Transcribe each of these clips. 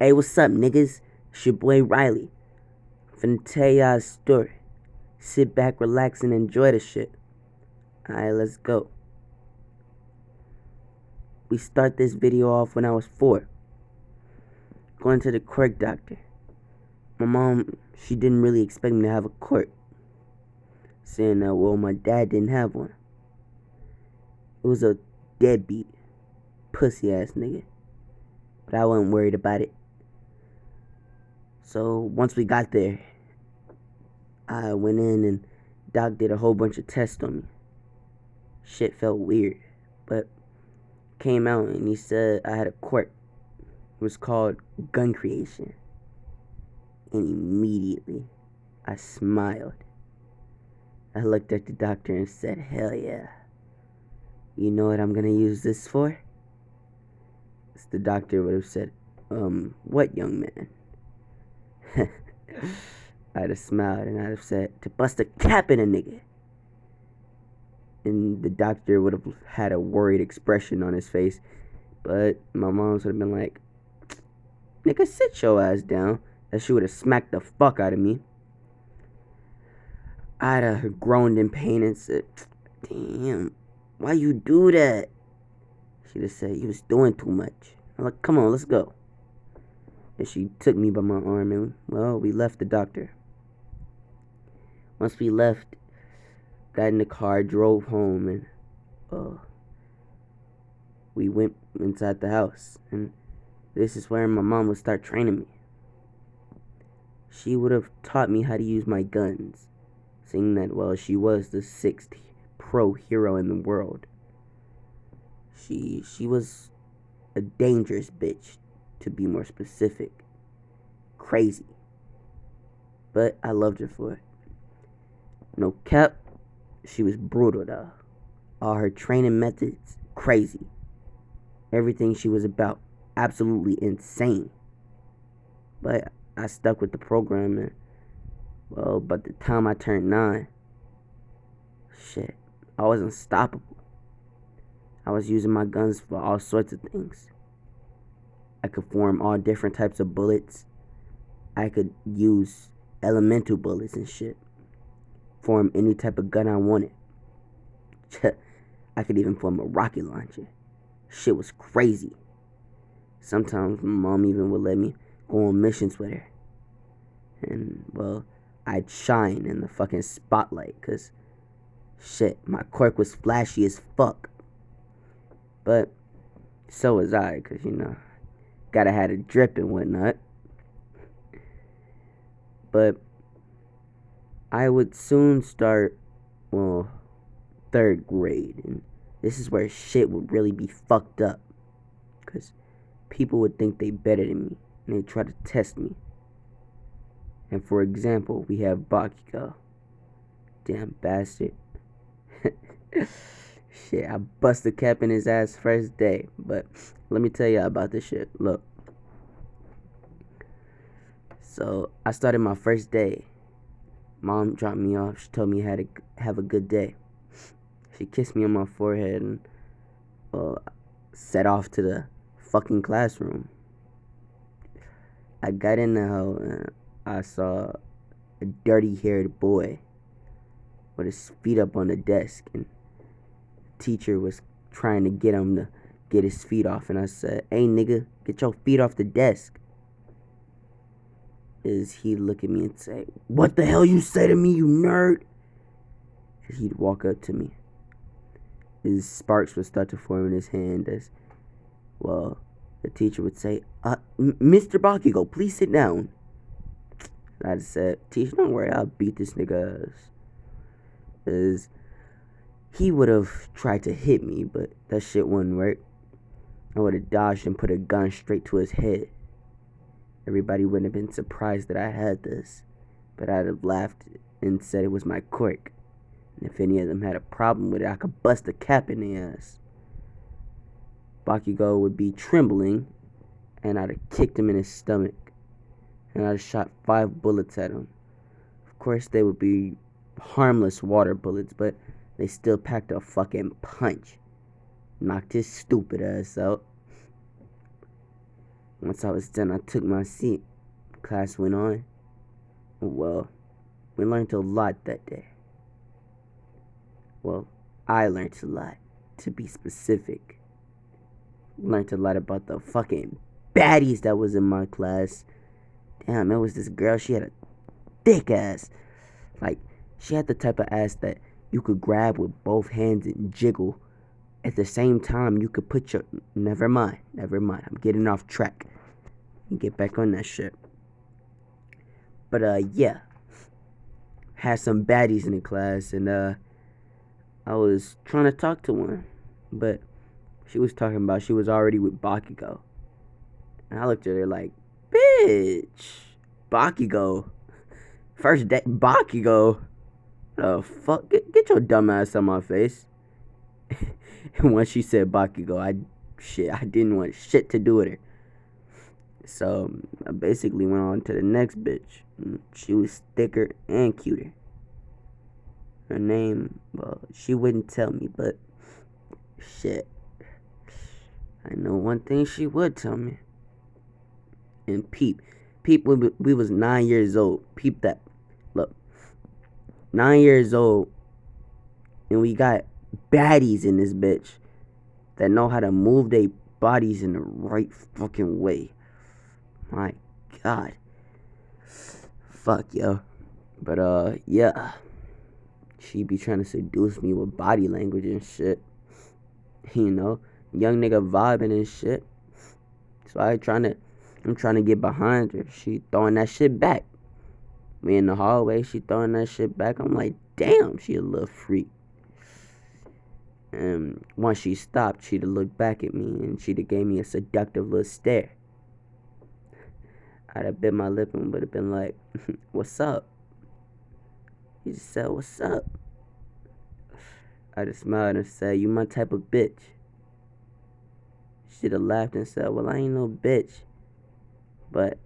Hey, what's up, niggas? It's your boy Riley. Finna tell y'all a story. Sit back, relax, and enjoy the shit. Alright, let's go. We start this video off when I was 4. Going to the Quirk doctor. My mom, she didn't really expect me to have a Quirk. Saying that, well, my dad didn't have one. It was a deadbeat, pussy ass nigga. But I wasn't worried about it. So once we got there, I went in and Doc did a whole bunch of tests on me. Shit felt weird, but came out and he said I had a quirk. It was called gun creation. And immediately I smiled. I looked at the doctor and said, hell yeah. You know what I'm gonna use this for? The doctor would have said, what, young man? I'd have smiled and I'd have said, to bust a cap in a nigga. And the doctor would have had a worried expression on his face. But my mom's would have been like, nigga, sit your ass down. That she would have smacked the fuck out of me. I'd have groaned in pain and said, damn, why you do that? She'd have said, you was doing too much. I'm like, come on, let's go. And she took me by my arm and, well, we left the doctor. Once we left, got in the car, drove home, and we went inside the house. And this is where my mom would start training me. She would have taught me how to use my guns, seeing that, well, she was the 6th pro hero in the world. She was a dangerous bitch, to be more specific. Crazy. But I loved her for it. No cap, she was brutal though. All her training methods, crazy. Everything she was about, absolutely insane. But I stuck with the program and, well, by the time I turned 9, shit, I was unstoppable. I was using my guns for all sorts of things. I could form all different types of bullets. I could use elemental bullets and shit. Form any type of gun I wanted. I could even form a rocket launcher. Shit was crazy. Sometimes my mom even would let me go on missions with her. And, well, I'd shine in the fucking spotlight because, shit, my quirk was flashy as fuck. But so was I, because, you know, gotta have a drip and whatnot. But I would soon start, well, 3rd grade. And this is where shit would really be fucked up. Because people would think they better than me. And they'd try to test me. And for example, we have Bakugo. Damn bastard. Shit, I bust a cap in his ass first day. But let me tell y'all about this shit. Look. So I started my first day. Mom dropped me off. She told me how to have a good day. She kissed me on my forehead and, well, set off to the fucking classroom. I got in the hole and I saw a dirty-haired boy with his feet up on the desk, and the teacher was trying to get him to get his feet off, and I said, hey nigga, get your feet off the desk. Is he'd look at me and say, what the hell you say to me, you nerd? And he'd walk up to me. His sparks would start to form in his hand as, well, the teacher would say, Mr. Bakugo, please sit down. I said, teacher, don't worry, I'll beat this nigga ass. As he would have tried to hit me, but that shit wouldn't work. I would have dodged and put a gun straight to his head. Everybody wouldn't have been surprised that I had this, but I'd have laughed and said it was my quirk. And if any of them had a problem with it, I could bust a cap in their ass. Bakugo would be trembling, and I'd have kicked him in his stomach, and I'd have shot 5 bullets at him. Of course, they would be harmless water bullets, but they still packed a fucking punch. Knocked his stupid ass out. Once I was done, I took my seat. Class went on. Well, we learned a lot that day. Well, I learned a lot, to be specific. Learned a lot about the fucking baddies that was in my class. Damn, it was this girl, she had a thick ass. Like, she had the type of ass that you could grab with both hands and jiggle. At the same time, you could put your... Never mind. I'm getting off track. You get back on that shit. But, yeah. Had some baddies in the class, and, I was trying to talk to one. But she was talking about she was already with Bakugo. And I looked at her like, bitch. Bakugo. First day, Bakugo. The fuck? Get your dumb ass on my face. And once she said Bakugo, I didn't want shit to do with her. So I basically went on to the next bitch. She was thicker and cuter. Her name, well, she wouldn't tell me, but shit. I know one thing she would tell me. And peep, we was 9 years old. Peep that. Look, 9 years old, and we got baddies in this bitch that know how to move their bodies in the right fucking way. My God. Fuck, yo. But, yeah. She be trying to seduce me with body language and shit. You know? Young nigga vibing and shit. So I'm trying to get behind her. She throwing that shit back. Me in the hallway, she throwing that shit back. I'm like, damn, she a little freak. And once she stopped, she'd have looked back at me and she'd have gave me a seductive little stare. I'd have bit my lip and would have been like, what's up? He just said, what's up? I'd have smiled and said, you my type of bitch. She'd have laughed and said, well, I ain't no bitch. But,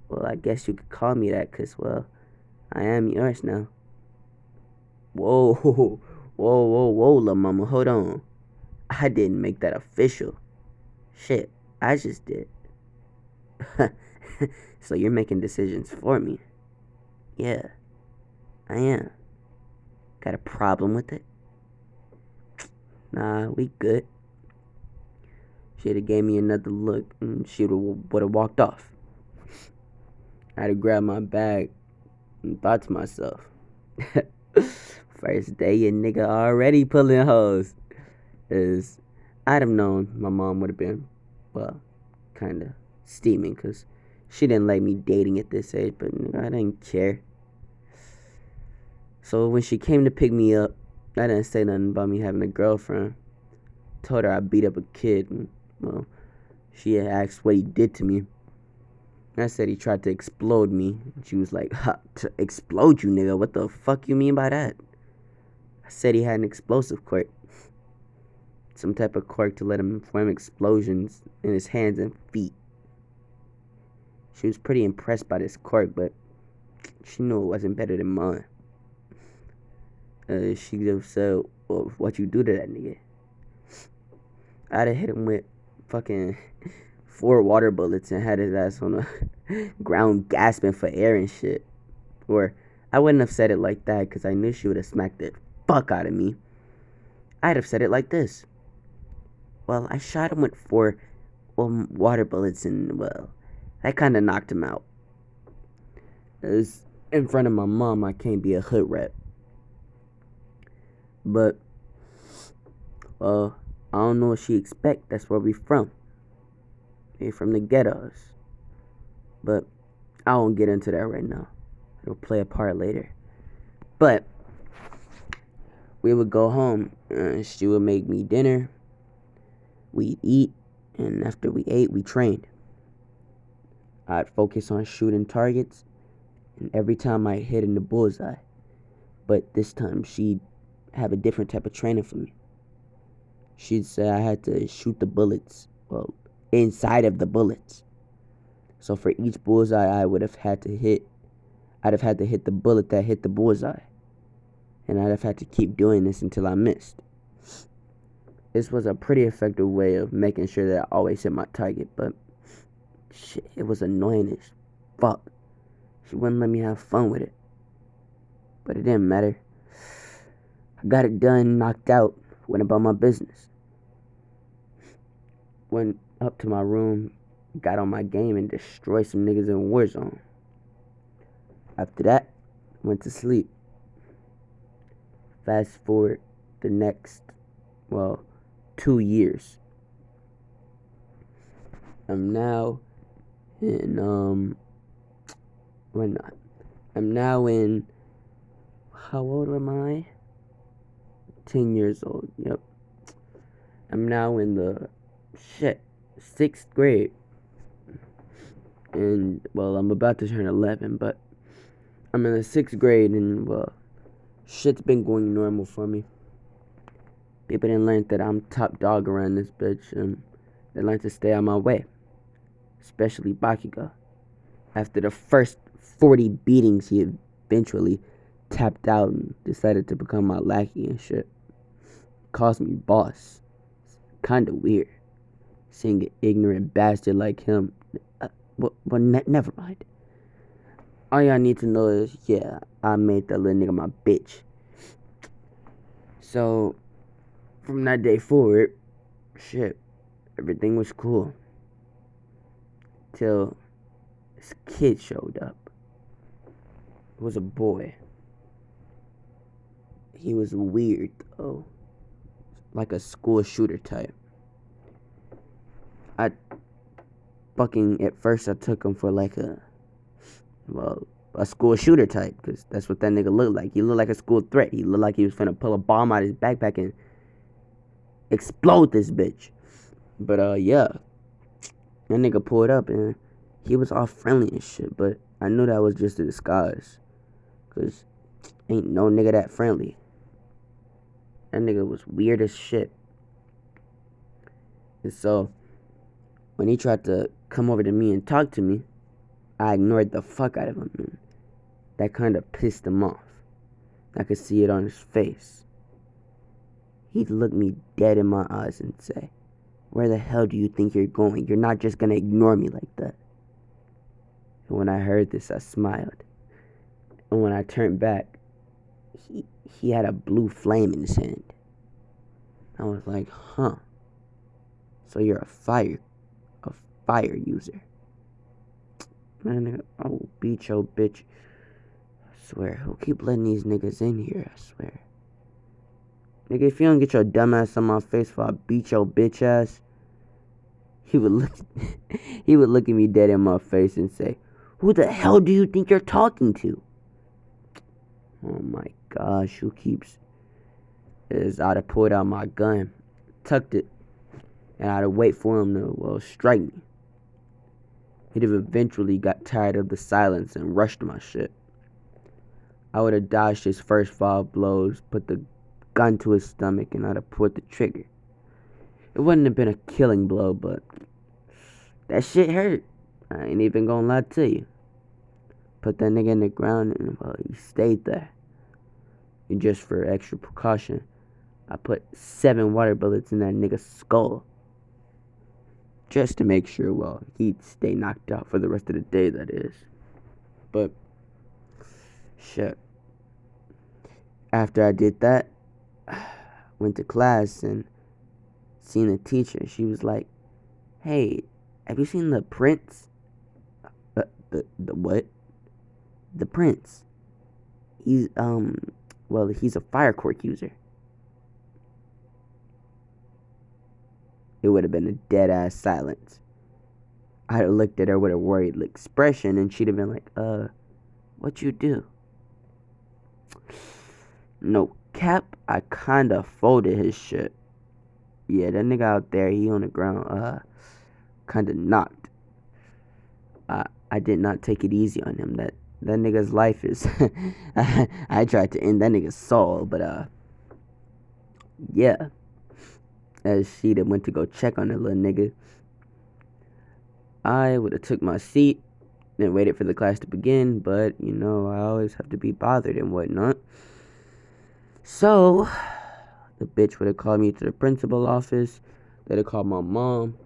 well, I guess you could call me that because, well, I am yours now. Whoa, la mama, hold on. I didn't make that official. Shit, I just did. So you're making decisions for me. Yeah, I am. Got a problem with it? Nah, we good. She'd have gave me another look and she would have walked off. I'd have grabbed my bag and thought to myself, first day your nigga already pulling hoes. Is I'd have known my mom would have been, well, kind of steaming because she didn't like me dating at this age, but I didn't care. So when she came to pick me up, I didn't say nothing about me having a girlfriend. Told her I beat up a kid, and, well, she had asked what he did to me. I said he tried to explode me. She was like, to explode you, nigga? What the fuck you mean by that? I said he had an explosive quirk. Some type of quirk to let him form explosions in his hands and feet. She was pretty impressed by this quirk, but she knew it wasn't better than mine. She just said, well, what you do to that nigga? I'd have hit him with fucking 4 water bullets and had his ass on the ground gasping for air and shit. Or I wouldn't have said it like that because I knew she would have smacked the fuck out of me. I'd have said it like this. Well, I shot him with 4 water bullets and, well, that kind of knocked him out. It was in front of my mom, I can't be a hood rat. But, I don't know what she expect. That's where we from. We from the ghettos. But I won't get into that right now. It'll play a part later. But we would go home and she would make me dinner. We'd eat, and after we ate, we trained. I'd focus on shooting targets, and every time I hit in the bullseye. But this time she'd have a different type of training for me. She'd say I had to shoot the bullets, well, inside of the bullets. So for each bullseye I'd have had to hit the bullet that hit the bullseye. And I'd have had to keep doing this until I missed. This was a pretty effective way of making sure that I always hit my target, but Shit, it was annoying as fuck. She wouldn't let me have fun with it. But it didn't matter. I got it done, knocked out, went about my business. Went up to my room, got on my game, and destroyed some niggas in Warzone. After that, went to sleep. Fast forward the next, 2 years. I'm now in, when not. I'm now in, how old am I? 10 years old, yep. I'm now in the, 6th grade. And, I'm about to turn 11, but I'm in the 6th grade, and, shit's been going normal for me. People didn't learn that I'm top dog around this bitch, and they learned to stay on my way. Especially Bakugo. After the first 40 beatings, he eventually tapped out and decided to become my lackey and shit. Calls me boss. It's kinda weird. Seeing an ignorant bastard like him. Never mind. All y'all need to know is, I made that little nigga my bitch. So, from that day forward, everything was cool. Till this kid showed up. It was a boy. He was weird, though. Like a school shooter type. At first I took him for like a school shooter type, because that's what that nigga looked like. He looked like a school threat. He looked like he was finna pull a bomb out of his backpack and explode this bitch. But that nigga pulled up and he was all friendly and shit, but I knew that was just a disguise, because ain't no nigga that friendly. That nigga was weird as shit. And so when he tried to come over to me and talk to me, I ignored the fuck out of him, and that kind of pissed him off. I could see it on his face. He'd look me dead in my eyes and say, "Where the hell do you think you're going? You're not just gonna ignore me like that." And when I heard this, I smiled. And when I turned back, he had a blue flame in his hand. I was like, huh. So you're a fire user. Man, I'll beat your bitch. I swear, who'll keep letting these niggas in here? I swear. Nigga, if you don't get your dumb ass on my face before I beat your bitch ass, he would look at me dead in my face and say, "Who the hell do you think you're talking to?" Oh my gosh, who keeps... I'd have pulled out my gun, tucked it, and I'd have wait for him to, strike me. He'd have eventually got tired of the silence and rushed my shit. I would have dodged his first 5 blows, put the gun to his stomach, and I'd have pulled the trigger. It wouldn't have been a killing blow, but that shit hurt. I ain't even gonna lie to you. Put that nigga in the ground, and he stayed there. And just for extra precaution, I put 7 water bullets in that nigga's skull. Just to make sure, he'd stay knocked out for the rest of the day, that is. But, shit. After I did that, went to class and seen the teacher. She was like, "Hey, have you seen the prince?" The what? The prince. He's a fire quirk user. It would have been a dead ass silence. I'd have looked at her with a worried expression, and she'd have been like, "What you do?" No cap, I kinda folded his shit. Yeah, that nigga out there, he on the ground, kinda knocked. I did not take it easy on him. That nigga's life is... I tried to end that nigga's soul, but, yeah. As she then went to go check on that little nigga, I would have took my seat and waited for the class to begin, but, I always have to be bothered and whatnot. So, the bitch would have called me to the principal office. They'd have called my mom.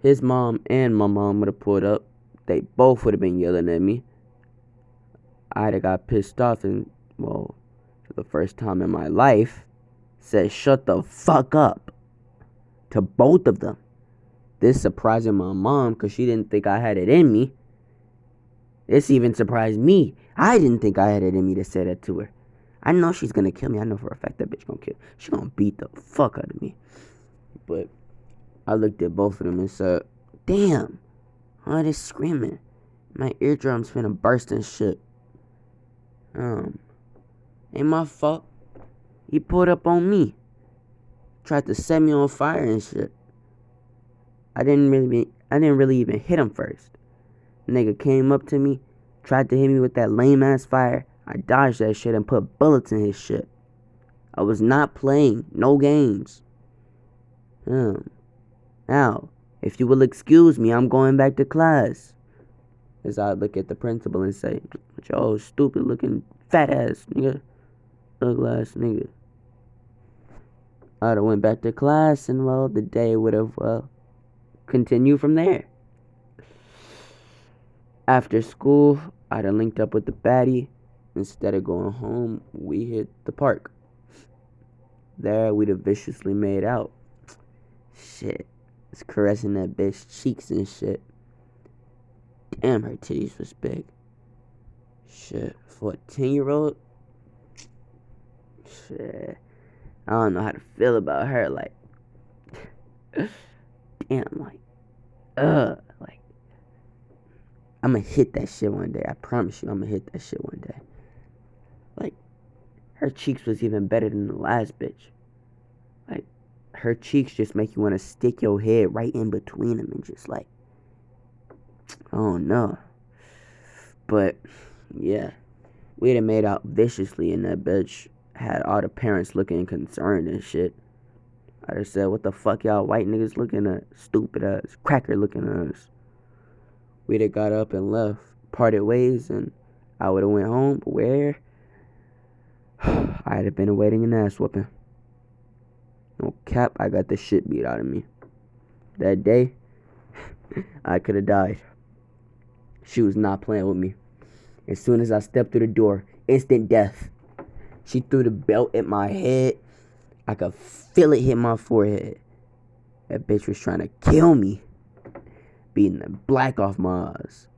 His mom and my mom would have pulled up. They both would have been yelling at me. I'd have got pissed off and, well, for the first time in my life, said, "Shut the fuck up," to both of them. This surprising my mom because she didn't think I had it in me. This even surprised me. I didn't think I had it in me to say that to her. I know she's gonna kill me. I know for a fact that bitch gonna kill me. She gonna beat the fuck out of me. But I looked at both of them and said, "Damn, all this screaming. My eardrums finna burst and shit. Ain't my fault. He pulled up on me. Tried to set me on fire and shit. I didn't really even hit him first. Nigga came up to me, tried to hit me with that lame ass fire. I dodged that shit and put bullets in his shit. I was not playing, no games. Now, if you will excuse me, I'm going back to class." As I look at the principal and say, "Yo, stupid looking fat ass nigga, ugly ass nigga." I'd have went back to class and, well, the day would have, continued from there. After school, I'd have linked up with the baddie. Instead of going home, we hit the park. There, we'd have viciously made out. Shit, was caressing that bitch's cheeks and shit. Damn, her titties was big. Shit, for a 10-year-old? Shit, I don't know how to feel about her. Like, damn, like, like, I'm gonna hit that shit one day. I promise you, I'm gonna hit that shit one day. Like, her cheeks was even better than the last bitch. Like, her cheeks just make you want to stick your head right in between them and just like, oh no. But yeah, we'd have made out viciously, and that bitch had all the parents looking concerned and shit. I'd have said, "What the fuck y'all white niggas looking at? Stupid ass cracker looking at us." We'd have got up and left, parted ways, and I would have went home. But where? I'd have been awaiting an ass whooping. No cap, I got the shit beat out of me. That day, I could have died. She was not playing with me. As soon as I stepped through the door, instant death. She threw the belt at my head. I could feel it hit my forehead. That bitch was trying to kill me, beating the black off my eyes.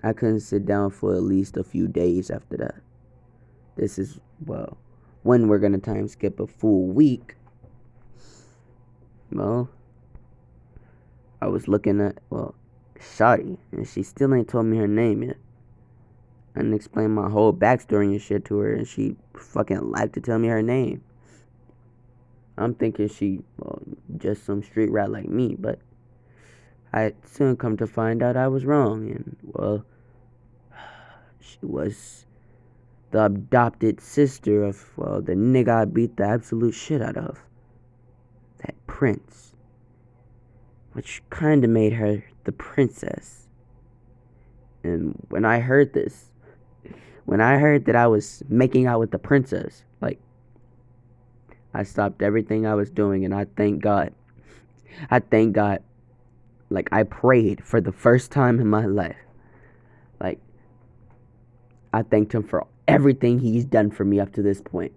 I couldn't sit down for at least a few days after that. This is, well, when we're gonna time skip a full week. Well, I was looking at, well, Shawty, and she still ain't told me her name yet. I didn't explain my whole backstory and shit to her, and she fucking liked to tell me her name. I'm thinking she, well, just some street rat like me, but I soon come to find out I was wrong, and, well, she was the adopted sister of, well, the nigga I beat the absolute shit out of. That prince. Which kinda made her the princess. And when I heard this, when I heard that I was making out with the princess, like, I stopped everything I was doing and I thank God. I thank God. Like, I prayed for the first time in my life. Like, I thanked him for everything he's done for me up to this point.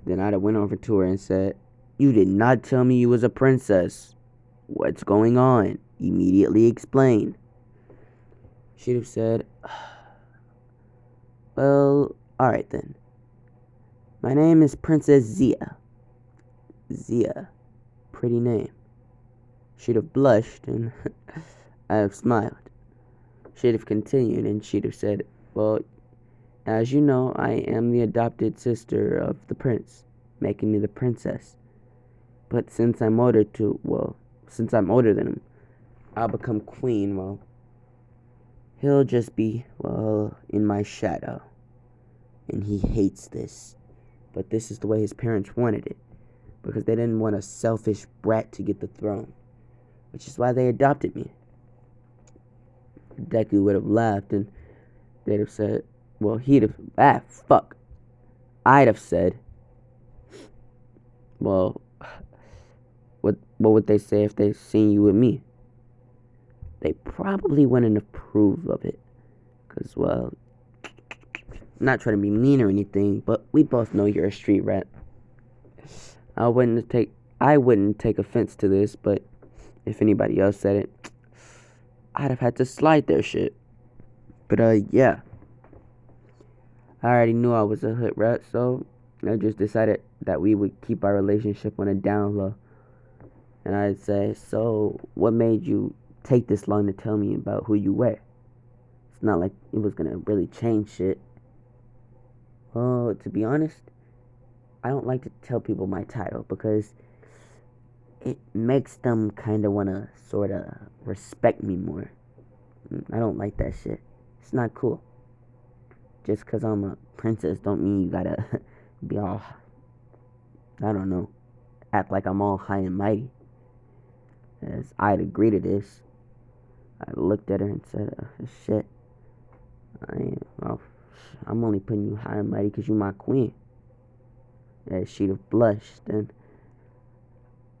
Then I went over to her and said, "You did not tell me you was a princess. What's going on? Immediately explain." She'd have said, "Well, alright then. My name is Princess Zia." Zia. Pretty name. She'd have blushed and I'd have smiled. She'd have continued and she'd have said, "Well, as you know, I am the adopted sister of the prince, making me the princess. But since I'm older than him, I'll become queen. Well, he'll just be, well, in my shadow. And he hates this. But this is the way his parents wanted it. Because they didn't want a selfish brat to get the throne. Which is why they adopted me." Deku would have laughed and they'd have said, well, he'd have, fuck. I'd have said, well, What would they say if they seen you with me? They probably wouldn't approve of it. Cause well, I'm not trying to be mean or anything, but we both know you're a street rat. I wouldn't take I wouldn't take offense to this, but if anybody else said it, I'd have had to slide their shit. But yeah, I already knew I was a hood rat, so I just decided that we would keep our relationship on a down low. And I'd say, so what made you take this long to tell me about who you were? It's not like it was gonna really change shit. Well, to be honest, I don't like to tell people my title because it makes them kind of want to sort of respect me more. I don't like that shit. It's not cool. Just because I'm a princess don't mean you gotta be all, I don't know, act like I'm all high and mighty. As I'd agree to this, I looked at her and said, shit, well, I'm only putting you high and mighty because you're my queen. As she'd have blushed, and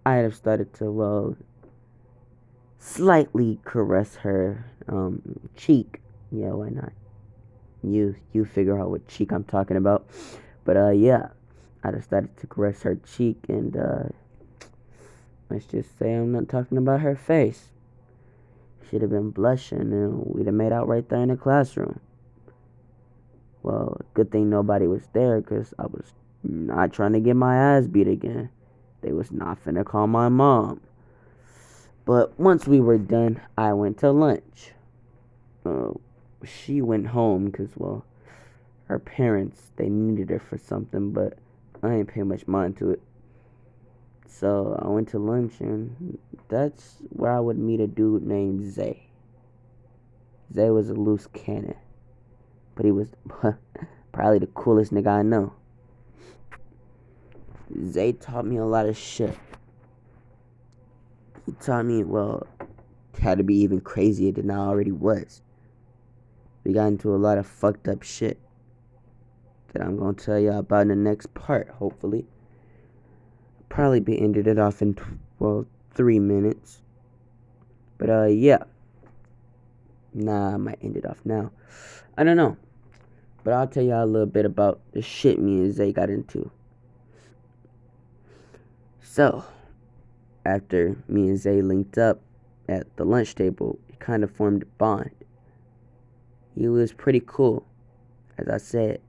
I'd have started to, well, slightly caress her cheek. Yeah, why not? You figure out what cheek I'm talking about. But yeah, I just started to caress her cheek, and let's just say I'm not talking about her face. She'd have been blushing, and we'd have made out right there in the classroom. Well, good thing nobody was there, cause I was not trying to get my ass beat again. They was not finna call my mom. But once we were done, I went to lunch. She went home, cause well, her parents, they needed her for something, but I ain't pay much mind to it. So I went to lunch, and that's where I would meet a dude named Zay. Zay was a loose cannon, but he was probably the coolest nigga I know. Zay taught me a lot of shit. He taught me, well, how to be even crazier than I already was. We got into a lot of fucked up shit that I'm gonna tell y'all about in the next part, hopefully. Probably be ended it off in, 3 minutes. But, yeah. Nah, I might end it off now. I don't know. But I'll tell y'all a little bit about the shit me and Zay got into. So, after me and Zay linked up at the lunch table, we kind of formed a bond. He was pretty cool. As I said,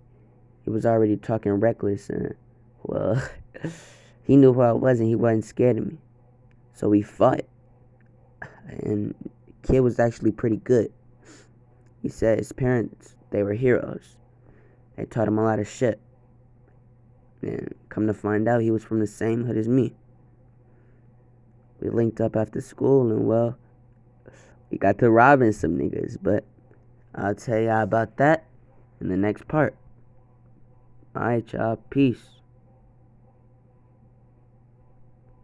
he was already talking reckless, and, well, he knew who I was and he wasn't scared of me. So we fought. And the kid was actually pretty good. He said his parents, they were heroes. They taught him a lot of shit. And come to find out, he was from the same hood as me. We linked up after school, and well, we got to robbing some niggas, but I'll tell y'all about that in the next part. Alright, y'all. Peace.